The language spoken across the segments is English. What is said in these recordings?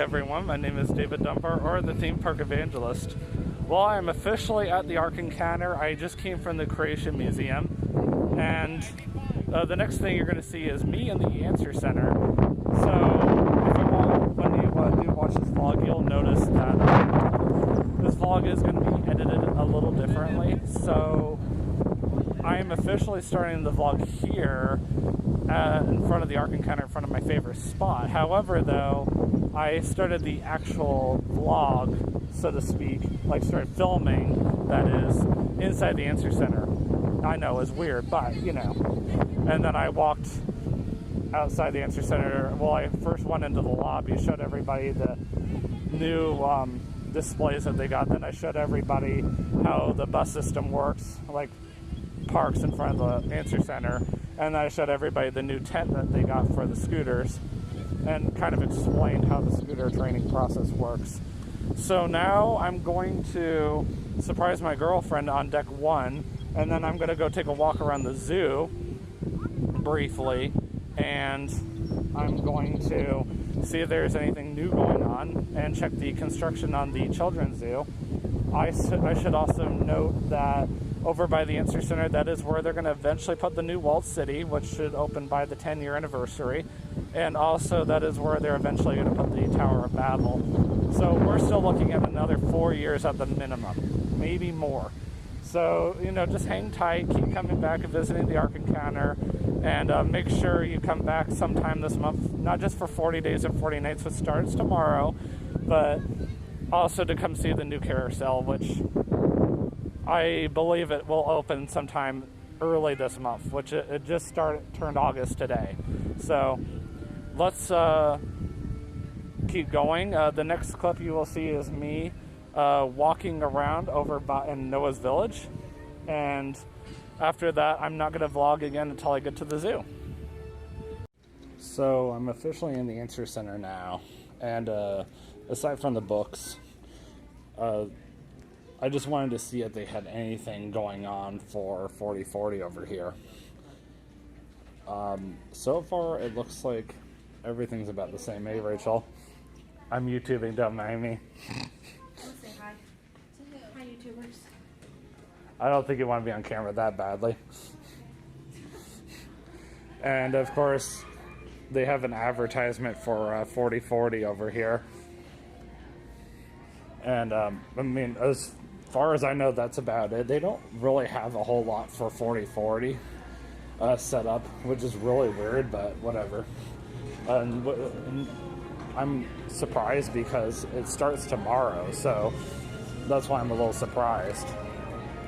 everyone, my name is David Dunbar, or the Theme Park Evangelist. Well, I'm officially at the Ark Encounter. I just came from the Creation Museum, and the next thing you're going to see is me in the Answer Center. So, when you do watch this vlog, you'll notice that this vlog is going to be edited a little differently. So, I am officially starting the vlog here in front of the Ark Encounter, in front of my favorite spot. However, though, I started the actual vlog, so to speak, like started filming, that is, inside the Answer Center. I know, it's weird, but, you know. And then I walked outside the Answer Center. Well, I first went into the lobby, showed everybody the new displays that they got. Then I showed everybody how the bus system works, like parks in front of the Answer Center. And then I showed everybody the new tent that they got for the scooters and kind of explained how the scooter training process works. So now I'm going to surprise my girlfriend on deck 1, and then I'm going to go take a walk around the zoo briefly, and I'm going to see if there's anything new going on and check the construction on the children's zoo. I should also note that over by the Answer Center, that is where they're going to eventually put the new walled city, which should open by the 10-year anniversary. And also, that is where they're eventually going to put the Tower of Babel. So we're still looking at another 4 years at the minimum, maybe more. So, you know, just hang tight, keep coming back and visiting the Ark Encounter, and make sure you come back sometime this month, not just for 40 days and 40 nights, which starts tomorrow, but also to come see the new Carousel, which I believe it will open sometime early this month, which it just turned August today. So let's keep going. The next clip you will see is me walking around over in Noah's Village, and after that I'm not going to vlog again until I get to the zoo. So I'm officially in the Answer Center now, and aside from the books, I just wanted to see if they had anything going on for 4040 over here. So far it looks like everything's about the same. Hey Rachel, I'm YouTubing, don't mind me. Say hi. Hi, YouTubers. I don't think you want to be on camera that badly. And of course, they have an advertisement for 4040 over here. And I mean, as far as I know, that's about it. They don't really have a whole lot for 4040 set up, which is really weird, but whatever. And I'm surprised because it starts tomorrow, so that's why I'm a little surprised.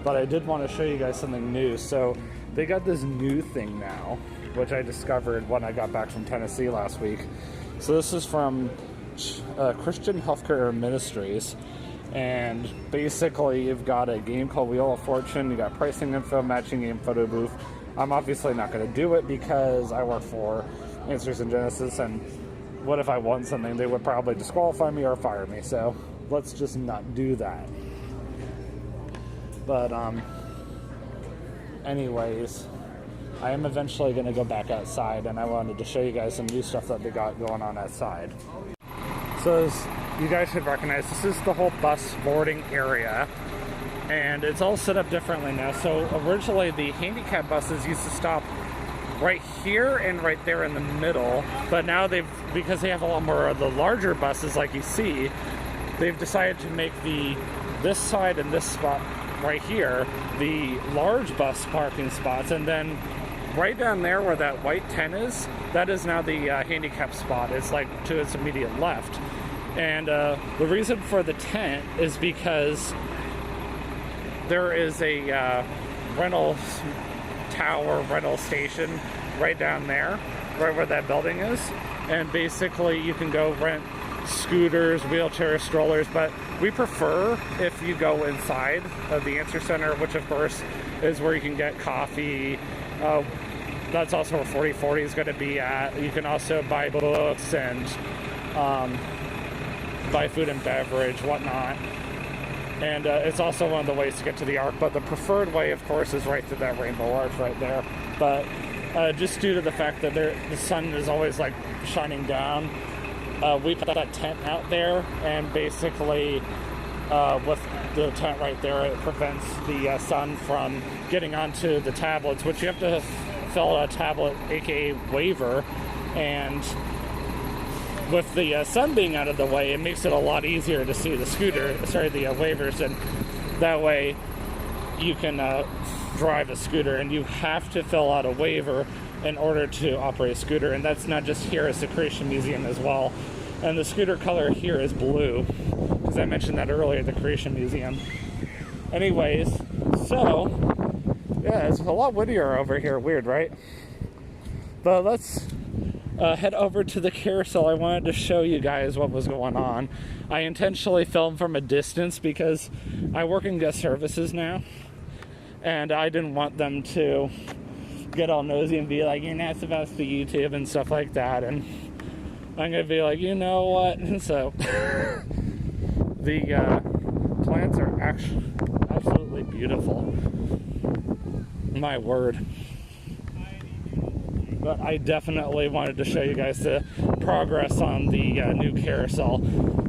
But I did want to show you guys something new. So they got this new thing now, which I discovered when I got back from Tennessee last week. So this is from Christian Healthcare Ministries, and basically you've got a game called Wheel of Fortune. You got pricing info, matching game, photo booth. I'm obviously not going to do it because I work for Answers in Genesis, and what if I won something? They would probably disqualify me or fire me, so let's just not do that. But anyways, I am eventually going to go back outside, and I wanted to show you guys some new stuff that they got going on outside. So as you guys should recognize, this is the whole bus boarding area, and it's all set up differently now. So originally the handicap buses used to stop right here and right there in the middle, but now because they have a lot more of the larger buses like you see, they've decided to make this side and this spot right here the large bus parking spots, and then right down there where that white tent is, that is now the handicap spot. It's like to its immediate left. And the reason for the tent is because there is a rental station right down there, right where that building is. And basically you can go rent scooters, wheelchairs, strollers, but we prefer if you go inside of the Answer Center, which of course is where you can get coffee. That's also where 4040 is going to be at. You can also buy books and buy food and beverage, whatnot. And it's also one of the ways to get to the Ark, but the preferred way, of course, is right through that rainbow arch right there. But just due to the fact that the sun is always like shining down, we put that tent out there, and basically with the tent right there, it prevents the sun from getting onto the tablets, which you have to fill a tablet, aka waiver, and with the sun being out of the way, it makes it a lot easier to see the waivers, and that way you can drive a scooter, and you have to fill out a waiver in order to operate a scooter, and that's not just here, it's the Creation Museum as well. And the scooter color here is blue, because I mentioned that earlier, the Creation Museum. Anyways, so, yeah, it's a lot windier over here, weird, right? But let's head over to the carousel. I wanted to show you guys what was going on. I intentionally filmed from a distance because I work in guest services now, and I didn't want them to get all nosy and be like, you're not supposed to YouTube and stuff like that, and I'm gonna be like, you know what? So the plants are actually absolutely beautiful, my word. But I definitely wanted to show you guys the progress on the new carousel.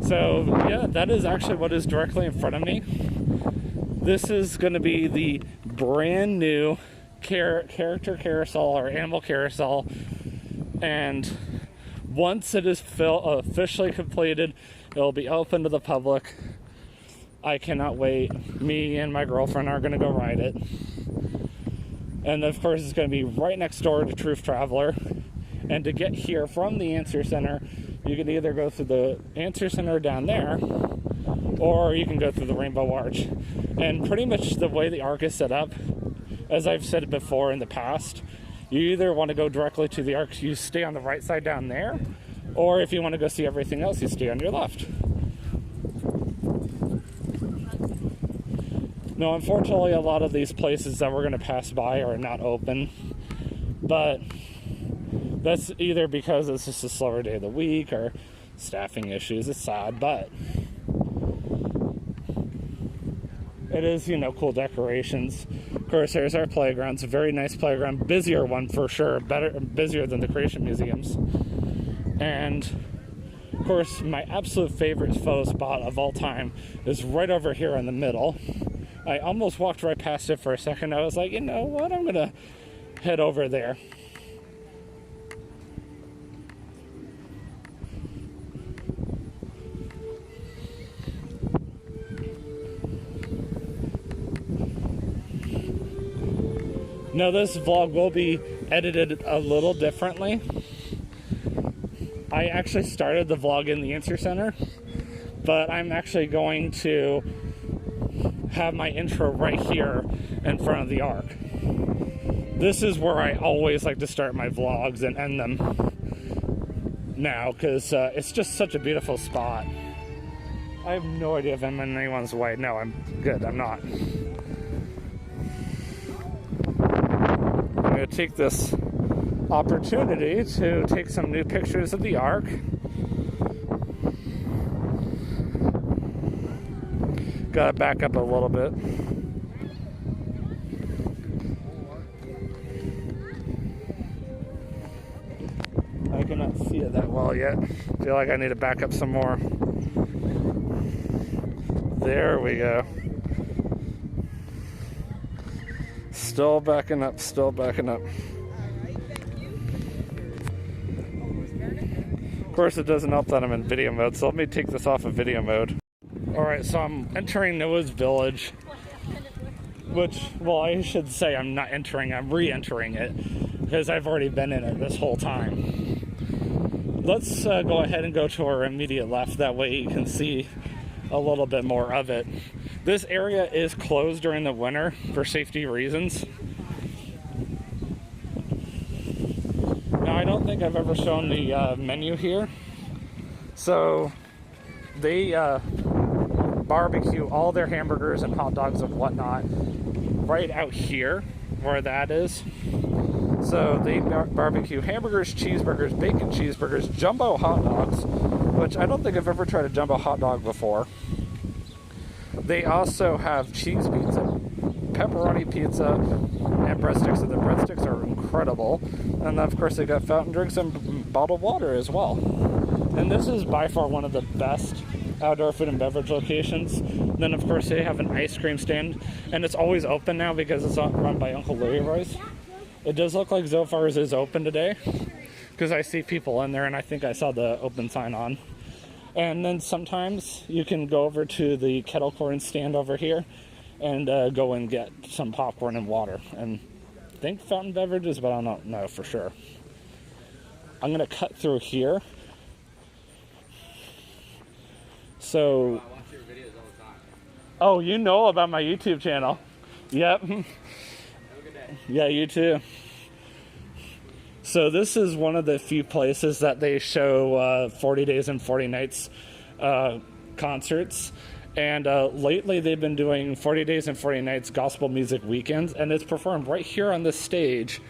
So yeah, that is actually what is directly in front of me. This is going to be the brand new character carousel or animal carousel, and once it is officially completed, it will be open to the public. I cannot wait. Me and my girlfriend are going to go ride it. And of course, it's going to be right next door to Truth Traveler. And to get here from the Answer Center, you can either go through the Answer Center down there, or you can go through the Rainbow Arch. And pretty much the way the Ark is set up, as I've said before in the past, you either want to go directly to the Ark, you stay on the right side down there, or if you want to go see everything else, you stay on your left. No, unfortunately, a lot of these places that we're going to pass by are not open, but that's either because it's just a slower day of the week or staffing issues. It's sad, but it is, you know, cool decorations. Of course, there's our playground. It's a very nice playground. Busier one for sure. Busier than the Creation Museums. And, of course, my absolute favorite photo spot of all time is right over here in the middle. I almost walked right past it for a second. I was like, you know what? I'm going to head over there. Now, this vlog will be edited a little differently. I actually started the vlog in the Answer Center, but I'm actually going to have my intro right here in front of the Ark. This is where I always like to start my vlogs and end them now, because it's just such a beautiful spot. I have no idea if I'm in anyone's way. No, I'm good. I'm not. I'm going to take this opportunity to take some new pictures of the Ark. Gotta back up a little bit. I cannot see it that well yet. Feel like I need to back up some more. There we go. Still backing up, still backing up. Of course, it doesn't help that I'm in video mode, so let me take this off of video mode. Alright, so I'm entering Noah's Village, which, well, I should say I'm not entering, I'm re-entering it, because I've already been in it this whole time. Let's go ahead and go to our immediate left, that way you can see a little bit more of it. This area is closed during the winter for safety reasons. Now, I don't think I've ever shown the menu here. So, they barbecue all their hamburgers and hot dogs and whatnot right out here, where that is. So, they barbecue hamburgers, cheeseburgers, bacon cheeseburgers, jumbo hot dogs, which I don't think I've ever tried a jumbo hot dog before. They also have cheese pizza, pepperoni pizza, and breadsticks. So the breadsticks are incredible. And of course they got fountain drinks and bottled water as well. And this is by far one of the best outdoor food and beverage locations. Then, of course, they have an ice cream stand, and it's always open now because it's run by Uncle Leroy's. It does look like Zophar's is open today because I see people in there, and I think I saw the open sign on. And then sometimes you can go over to the kettle corn stand over here and go and get some popcorn and water. And I think fountain beverages, but I don't know for sure. I'm going to cut through here. So, I watch your videos all the time. oh, you know about my YouTube channel. Yep. Have a good day. Yeah, you too. So this is one of the few places that they show 40 Days and 40 Nights concerts. And lately they've been doing 40 Days and 40 Nights gospel music weekends, and it's performed right here on this stage.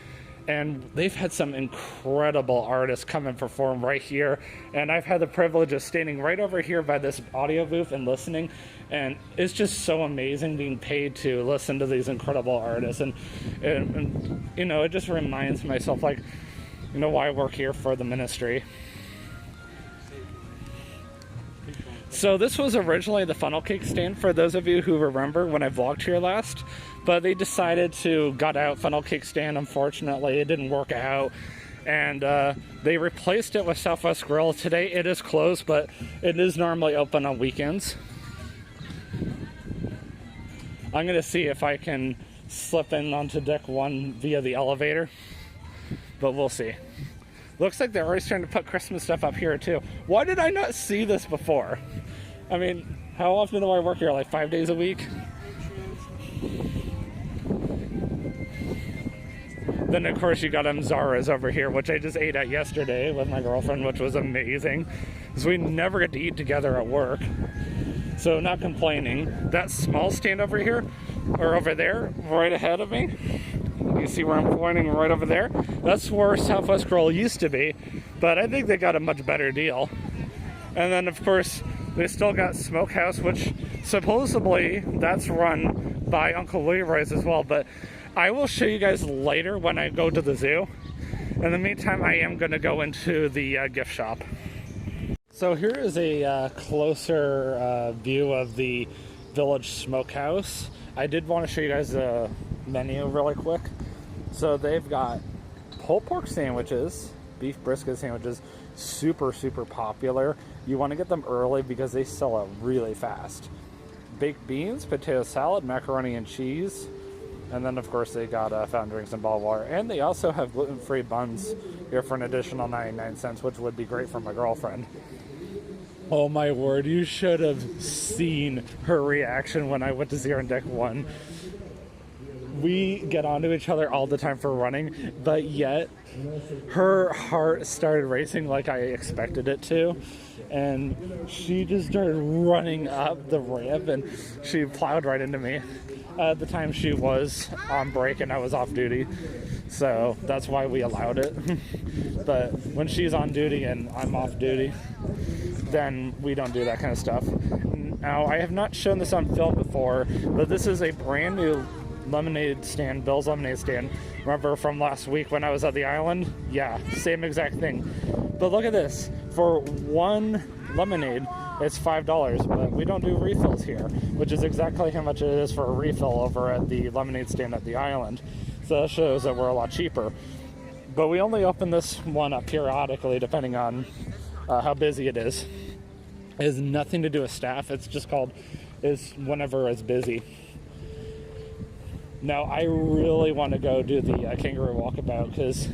And they've had some incredible artists come and perform right here. And I've had the privilege of standing right over here by this audio booth and listening. And it's just so amazing being paid to listen to these incredible artists. And you know, it just reminds myself, like, you know, why I work here for the ministry. So this was originally the funnel cake stand, for those of you who remember when I vlogged here last. But they decided to gut out funnel cake stand. Unfortunately, it didn't work out. And they replaced it with Southwest Grill. Today it is closed, but it is normally open on weekends. I'm going to see if I can slip in onto deck 1 via the elevator. But we'll see. Looks like they're already starting to put Christmas stuff up here too. Why did I not see this before? I mean, how often do I work here? Like 5 days a week? Then of course you got Zara's over here, which I just ate at yesterday with my girlfriend, which was amazing. Because we never get to eat together at work. So not complaining. That small stand over here, or over there, right ahead of me. You see where I'm pointing, right over there? That's where Southwest Grill used to be, but I think they got a much better deal. And then of course, they still got Smokehouse, which supposedly that's run by Uncle Leroy's as well, but I will show you guys later when I go to the zoo. In the meantime, I am going to go into the gift shop. So here is a closer view of the Village Smokehouse. I did want to show you guys the menu really quick. So they've got pulled pork sandwiches, beef brisket sandwiches, super popular. You want to get them early because they sell out really fast. Baked beans, potato salad, macaroni and cheese, and then of course they got fountain drinks and bottled water. And they also have gluten-free buns here for an additional 99 cents, which would be great for my girlfriend. Oh my word, you should have seen her reaction when I went to see her on deck 1. We get onto each other all the time for running, but yet her heart started racing like I expected it to, and she just started running up the ramp, and she plowed right into me. At the time she was on break and I was off duty, so that's why we allowed it. But when she's on duty and I'm off duty, then we don't do that kind of stuff. Now, I have not shown this on film before, but this is a brand new lemonade stand, Bill's Lemonade Stand. Remember from last week when I was at the island? Yeah, same exact thing. But look at this. For one lemonade, it's $5, but we don't do refills here, which is exactly how much it is for a refill over at the lemonade stand at the island. So that shows that we're a lot cheaper. But we only open this one up periodically, depending on how busy it is. It has nothing to do with staff. It's just called is whenever it's busy. Now, I really want to go do the kangaroo walkabout because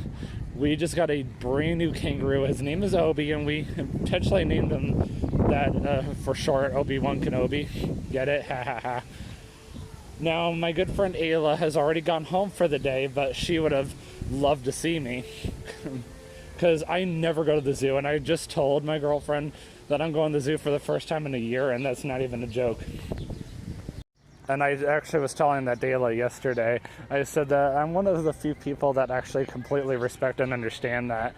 we just got a brand new kangaroo. His name is Obi, and we intentionally named him that for short, Obi-Wan Kenobi. Get it? Ha ha ha. Now, my good friend Ayla has already gone home for the day, but she would have loved to see me because I never go to the zoo, and I just told my girlfriend that I'm going to the zoo for the first time in a year, and that's not even a joke. And I actually was telling that Dayla yesterday, I said that I'm one of the few people that actually completely respect and understand that.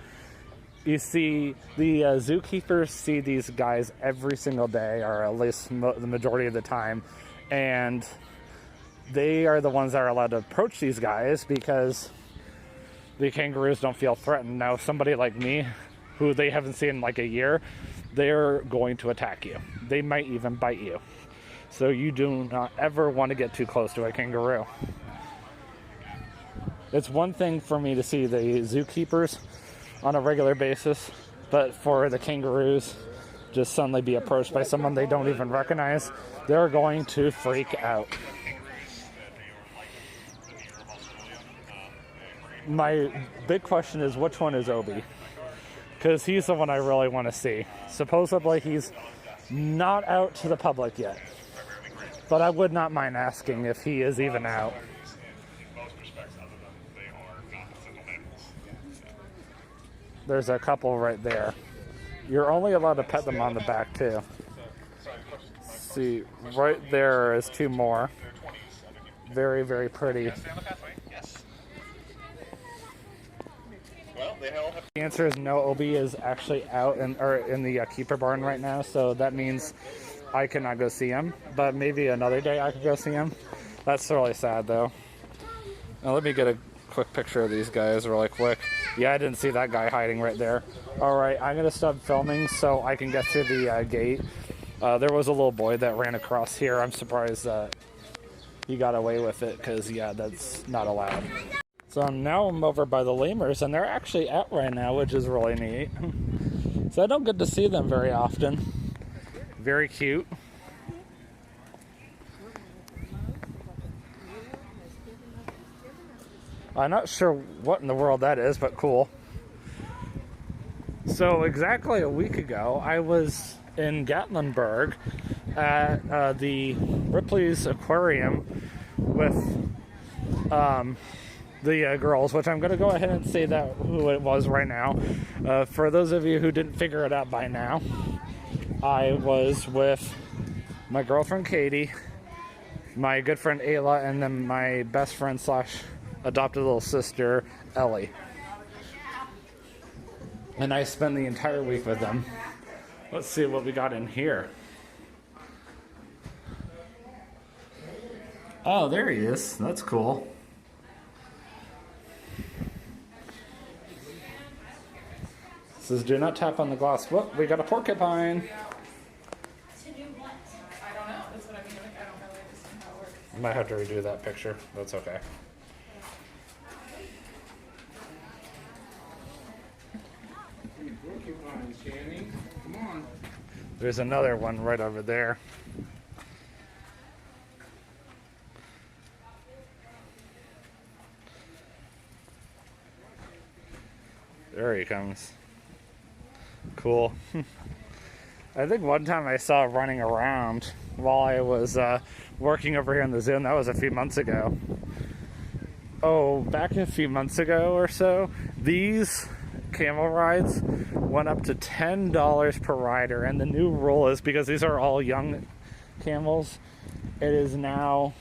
You see, the zookeepers see these guys every single day, or at least the majority of the time, and they are the ones that are allowed to approach these guys because the kangaroos don't feel threatened. Now, somebody like me, who they haven't seen in like a year, they're going to attack you. They might even bite you. So you do not ever want to get too close to a kangaroo. It's one thing for me to see the zookeepers on a regular basis, but for the kangaroos just suddenly be approached by someone they don't even recognize, they're going to freak out. My big question is, which one is Obi? Because he's the one I really want to see. Supposedly he's not out to the public yet, but I would not mind asking if he is even out. There's a couple right there. You're only allowed to pet them on the back too. See, right there is two more. Very, very pretty. The answer is no. Obi is actually out in the keeper barn right now, so that means I cannot go see him. But maybe another day I could go see him. That's really sad though. Now let me get a quick picture of these guys really quick. Yeah, I didn't see that guy hiding right there. Alright, I'm going to stop filming so I can get through the gate. There was a little boy that ran across here. I'm surprised that he got away with it because, yeah, that's not allowed. So now I'm over by the Lemurs, and they're actually out right now, which is really neat. So I don't get to see them very often. Very cute. I'm not sure what in the world that is, but cool. So exactly a week ago, I was in Gatlinburg at the Ripley's Aquarium with the girls, which I'm going to go ahead and say that who it was right now. For those of you who didn't figure it out by now, I was with my girlfriend Katie, my good friend Ayla, and then my best friend slash adopted little sister Ellie. And I spent the entire week with them. Let's see what we got in here. Oh, there he is. That's cool. It says do not tap on the glass. Whoop, we got a porcupine. To do what? I don't know. That's what I mean. Like, I don't really understand how it works. I might have to redo that picture. That's okay. Come on. There's another one right over there. There he comes. Cool. I think one time I saw it running around while I was working over here in the zoo, and that was a few months ago. Oh, back a few months ago or so, these camel rides went up to $10 per rider, and the new rule is, because these are all young camels, it is now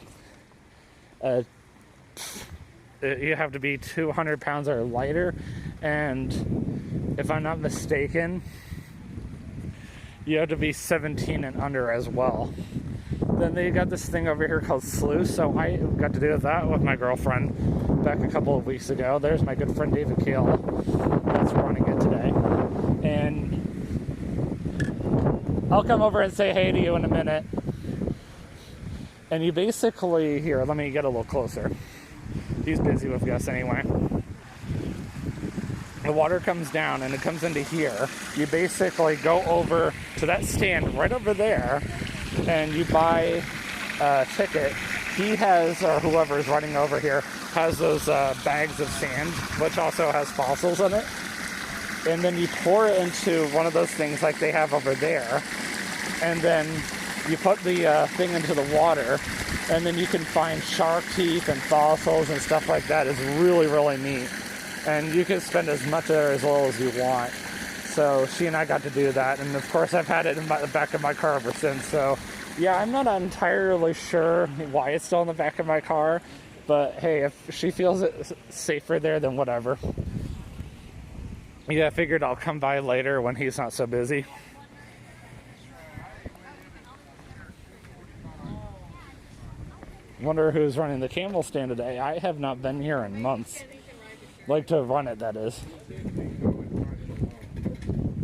you have to be 200 pounds or lighter, and if I'm not mistaken, you have to be 17 and under as well. Then they got this thing over here called Sluice, so I got to do that with my girlfriend back a couple of weeks ago. There's my good friend David Kale that's running it today. And I'll come over and say hey to you in a minute. And you basically, here, let me get a little closer. He's busy with Gus anyway. The water comes down and it comes into here. You basically go over to that stand right over there and you buy a ticket. He has, or whoever's running over here, has those bags of sand, which also has fossils in it. And then you pour it into one of those things like they have over there. And then you put the thing into the water, and then you can find shark teeth and fossils and stuff like that. It's really, really neat. And you can spend as much or as little as you want. So she and I got to do that, and of course I've had it in the back of my car ever since. So yeah, I'm not entirely sure why it's still in the back of my car, but hey, if she feels it safer there, then whatever. Yeah, I figured I'll come by later when he's not so busy. Wonder who's running the camel stand today. I have not been here in months. Like to run it, that is.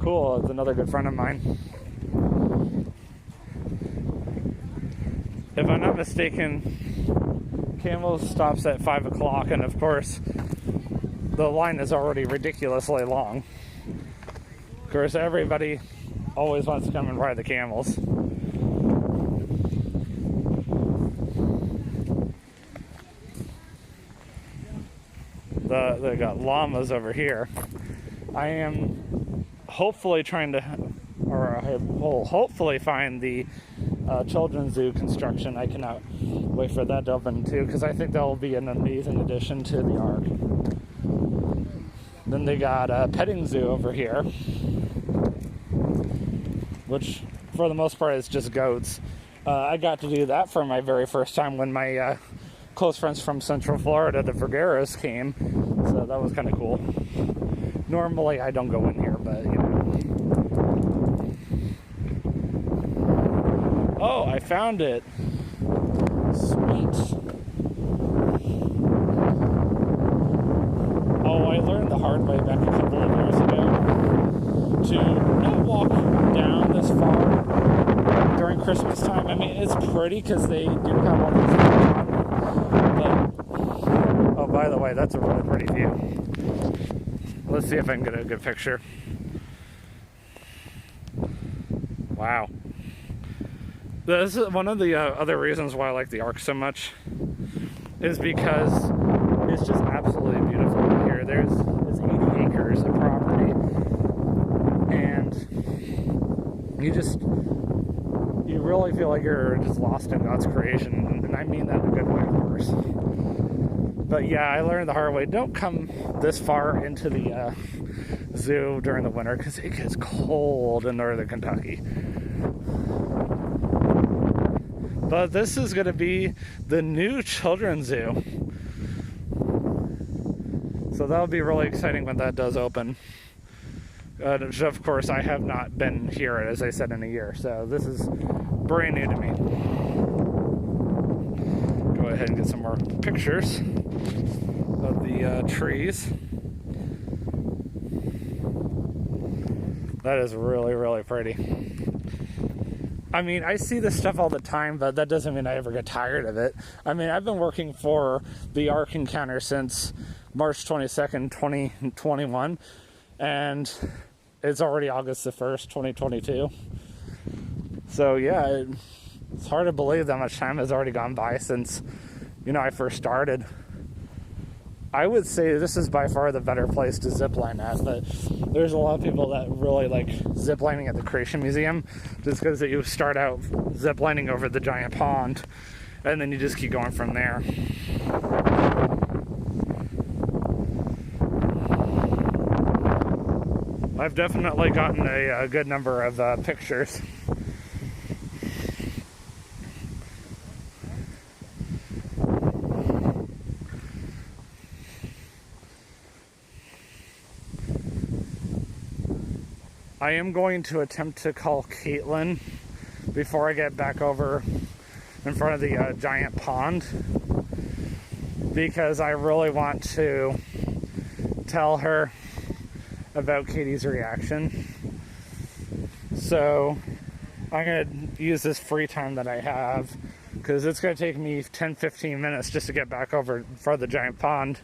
cool. It's another good friend of mine. If I'm not mistaken, Camel stops at 5 o'clock, and of course, the line is already ridiculously long. Of course, everybody always wants to come and ride the camels. They got llamas over here. I am hopefully trying to, or I will hopefully find the children's zoo construction. I cannot wait for that to open too, because I think that will be an amazing addition to the Ark. Then they got a petting zoo over here, which for the most part is just goats. I got to do that for my very first time when my close friends from Central Florida, the Vergaras, came, so that was kind of cool. Normally I don't go in here, but you know. Oh, I found it. Sweet. Oh, I learned the hard way back a couple of years ago to not walk down this far during Christmas time. I mean, it's pretty because they do have all these things on. But, oh, by the way, that's a really pretty view. Let's see if I can get a good picture. Wow. This is one of the other reasons why I like the Ark so much, is because it's just absolutely beautiful over here. It's 80 acres of property, and you really feel like you're just lost in God's creation, and I mean that in a good way, of course. But yeah, I learned the hard way. Don't come this far into the zoo during the winter, because it gets cold in northern Kentucky. But this is going to be the new children's zoo. So that'll be really exciting when that does open. Of course, I have not been here, as I said, in a year. So this is brand new to me. Go ahead and get some more pictures of the trees. That is really, really pretty. I mean, I see this stuff all the time, but that doesn't mean I ever get tired of it. I mean, I've been working for the Ark Encounter since March 22nd, 2021, and it's already August the 1st, 2022. So, yeah, it's hard to believe that much time has already gone by since, I first started. I would say this is by far the better place to zipline at, but there's a lot of people that really like ziplining at the Creation Museum, just because you start out ziplining over the giant pond, and then you just keep going from there. I've definitely gotten a good number of pictures. I am going to attempt to call Caitlin before I get back over in front of the giant pond, because I really want to tell her about Katie's reaction. So I'm going to use this free time that I have, because it's going to take me 10-15 minutes just to get back over in front of the giant pond.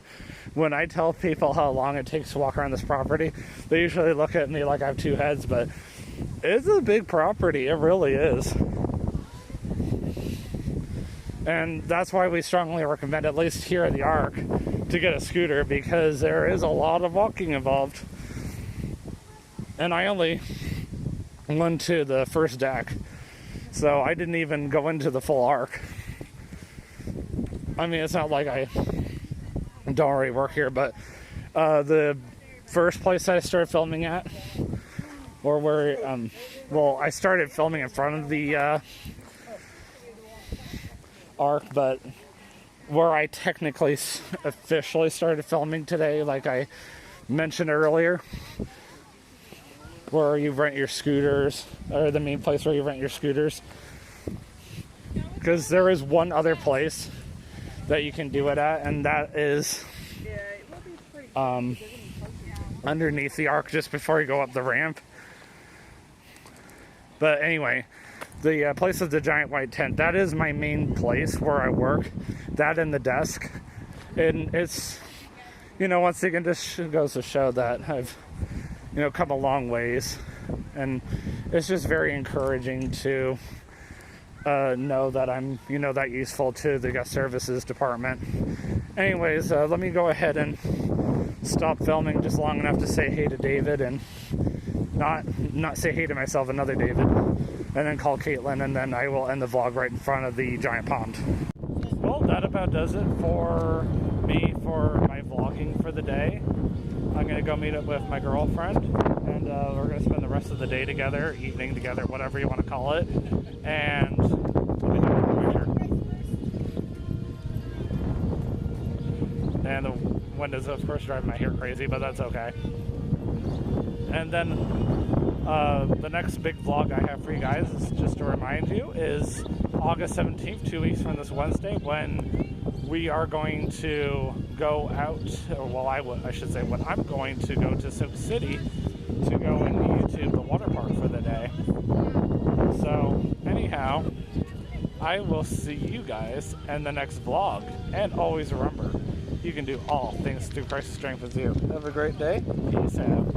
When I tell people how long it takes to walk around this property, they usually look at me like I have two heads, but it's a big property. It really is. And that's why we strongly recommend, at least here at the Ark, to get a scooter, because there is a lot of walking involved. And I only went to the first deck, so I didn't even go into the full Ark. I mean, it's not like I don't already work here, but the first place I started filming at, or where, I started filming in front of the Ark, but where I technically officially started filming today, like I mentioned earlier, where you rent your scooters, or the main place where you rent your scooters, because there is one other place that you can do it at, and that is underneath the Ark, just before you go up the ramp. But anyway, the place with the giant white tent, that is my main place where I work. That and the desk. And it's, you know, once again, just goes to show that I've, you know, come a long ways. And it's just very encouraging to know that I'm, you know, that useful to the guest services department. Anyways, let me go ahead and stop filming just long enough to say hey to David and not say hey to myself, another David, and then call Caitlin, and then I will end the vlog right in front of the giant pond. Well, that about does it for me for my vlogging for the day. I'm going to go meet up with my girlfriend, and we're going to spend the rest of the day together, evening together, whatever you want to call it. And let me do a picture. And the windows, of course, driving my hair crazy, but that's okay. And then the next big vlog I have for you guys, is just to remind you, is August 17th, 2 weeks from this Wednesday, when we are going to go out, well, I should say when I'm going to go to Soak City to go and YouTube the water park for the day. So anyhow, I will see you guys in the next vlog. And always remember, you can do all things through Christ who strengthens you. Have a great day. Peace out.